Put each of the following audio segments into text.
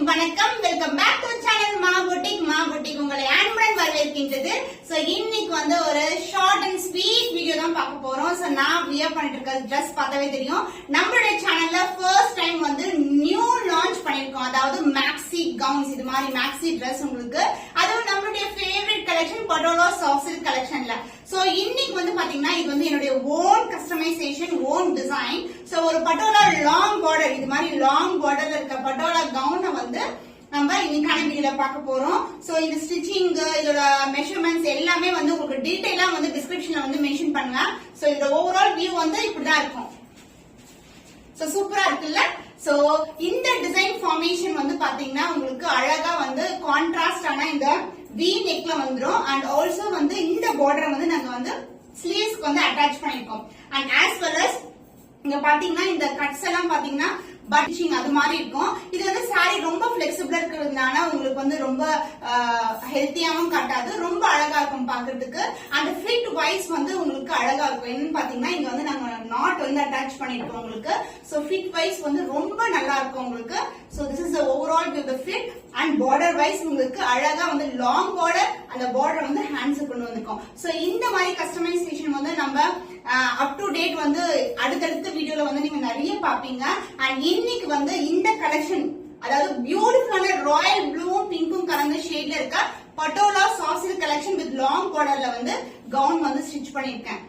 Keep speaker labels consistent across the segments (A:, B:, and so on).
A: வணக்கம், welcome back to channel மா boutique உங்களை அன்புடன் வரவேற்கின்றது. சோ இன்னைக்கு வந்து ஒரு ஷார்ட் அண்ட் ஸ்வீட் வீடியோ தான் பார்க்க போறோம். சோ நான் வியர் பண்ணிட்டு இருக்க ட்ரெஸ் பார்த்தாவே தெரியும். நம்மளுடைய சேனல்ல ஃபர்ஸ்ட் டைம் வந்து நியூ லான்ச் பண்ணிருக்கோம். அதாவது மேக்ஸி கவுன்ஸ், இது மாதிரி மேக்ஸி ட்ரெஸ் உங்களுக்கு. அதுவும் நம்மளுடைய favourite collection Patola soft silk கலெக்ஷன்ல. சோ இன்னைக்கு வந்து பாத்தீங்கன்னா இது வந்து என்னுடைய own customization, own design. So ஒரு பட்டோலா லாங் பார்டர், இது மாதிரி லாங் பார்டர்ல இருக்க பட்டோலா கவுனை வந்து நம்ம இன்னைக்கான வீடியோல பார்க்க போறோம். சோ இந்த ஸ்டிச்சிங், இதோட மெஷர்மெண்ட்ஸ் எல்லாமே வந்து உங்களுக்கு டீடைலா வந்து டிஸ்கிரிப்ஷன்ல வந்து மென்ஷன் பண்ணுவேன். சோ இதோட ஓவரால் வியூ வந்து இப்படிதான் இருக்கும். சோ சூப்பரா இருக்குல்ல? சோ இந்த டிசைன் ஃபார்மேஷன் வந்து பாத்தீங்கன்னா உங்களுக்கு அழகா வந்து கான்ட்ராஸ்டான இந்த வி நெக்ல வந்துரும். அண்ட் ஆல்சோ வந்து இந்த பார்டர் வந்து நாங்க வந்து ஸ்லீவ்ஸ்க்கு வந்து அட்டாச் பண்ணிருக்கோம். அண்ட் ஆஸ் வெல் அஸ் இங்க பாத்தீங்கன்னா இந்த கட்ஸ் எல்லாம் பாத்தீங்கன்னா பட்டிங் அது மாதிரி இருக்கும். இது வந்து சாரி ரொம்ப பிளெக்சிபிளா இருக்கிறதுனால உங்களுக்கு வந்து ரொம்ப ஹெல்த்தியாவும் காட்டாது, ரொம்ப அழகா இருக்கும் பாக்குறதுக்கு. அந்த ஃபிட் வைஸ் வந்து உங்களுக்கு அழகா இருக்கும். என்னன்னு பாத்தீங்கன்னா இங்க வந்து நாங்க நாட் வந்து அட்டாச் பண்ணிருக்கோம் உங்களுக்கு. சோ ஃபிட் வைஸ் வந்து ரொம்ப நல்லா இருக்கும் உங்களுக்கு. So this is the overall view, the fit and border wise உங்களுக்கு அழகா வந்து லாங் பார்டர், அந்த பார்டர் வந்து ஹேண்ட்ஸ் கொண்டு வந்திருக்கோம். சோ இந்த மாதிரி கஸ்டமைசேஷன் வந்து நம்ம அப் டு டேட் வந்து அடுத்தடுத்த வீடியோல வந்து நீங்க நிறைய பாப்பீங்க. அண்ட் இன்னைக்கு வந்து இந்த கலெக்ஷன், அதாவது பியூட்டிஃபுல்லான ராயல் ப்ளூவும் பிங்க்கும் கலந்த ஷேட்ல இருக்க Patola soft silk collection with long பார்டர்ல வந்து கவுன் வந்து ஸ்டிச் பண்ணிருக்கேன்.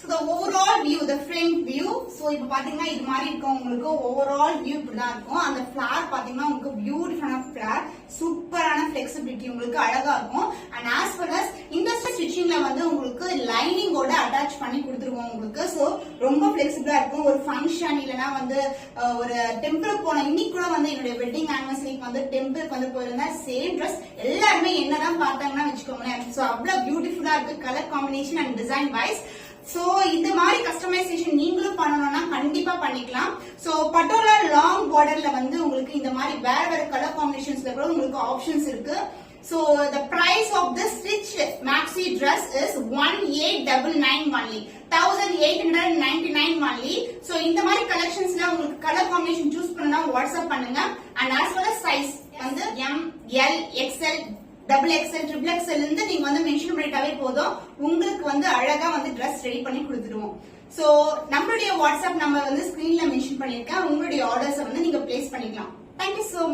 A: So the overall view, the front view. So இப்ப பாத்தீங்கன்னா இது மாதிரி இருக்கும் உங்களுக்கு. overall view இப்படிதான் இருக்கும். அந்த flower பாத்தீங்கன்னா உங்களுக்கு பியூட்டிஃபுல்லான flower, சூப்பரான flexibility, உங்களுக்கு அழகா இருக்கும். and as well as இந்த ஸ்டிச்சிங்ல வந்து உங்களுக்கு லைனிங்கோட அட்டாச் பண்ணி கொடுத்துருவோம் உங்களுக்கு. சோ ரொம்ப பிளெக்சிபிளா இருக்கும். ஒரு ஃபங்க்ஷன் இல்லனா வந்து ஒரு டெம்பிள் போன, இன்னைக்கு கூட வந்து என்னுடைய வெட்டிங் ஆனிவர்சரிக்கு வந்து டெம்பிளுக்கு வந்து போயிருந்தேன். சேம் ட்ரெஸ் எல்லாருமே என்னதான் பார்த்தாங்கன்னா வச்சுக்கோங்களேன். சோ அவ்வளவு பியூட்டிஃபுல்லா இருக்கு colour combination and design wise. So இந்த மாதிரி கஸ்டமைசேஷன் நீங்களும் பண்ணணும்னா கண்டிப்பா பண்ணிக்கலாம். சோ பட்டோலா லாங் பார்டர்ல வந்து உங்களுக்கு இந்த மாதிரி வேற வேற கலர் காம்பினேஷன்ஸ்ல கூட உங்களுக்கு ஆப்ஷன்ஸ் இருக்கு. So the price of this stitch maxi dress is 1899 only, 1899 only. So இந்த மாதிரி கலெக்ஷன்ஸ்ல உங்களுக்கு கலர் காம்பினேஷன் சூஸ் பண்ணனும்னா வாட்ஸ்அப் பண்ணுங்க. and as well as size வந்து M, L, XL, double XL, triple XL இருந்து நீங்க வந்து மென்ஷன் பண்ணிட்டாவே போதும், உங்களுக்கு வந்து அழகா வந்து ட்ரெஸ் ரெடி பண்ணி கொடுத்துருவோம். சோ நம்மளுடைய வாட்ஸ்அப் நம்பர் வந்து ஸ்கிரீன்ல மென்ஷன் பண்ணிருக்கேன். உங்களுடைய ஆர்டர்ஸ் வந்து நீங்க பிளேஸ் பண்ணிக்கலாம். Thank you so much.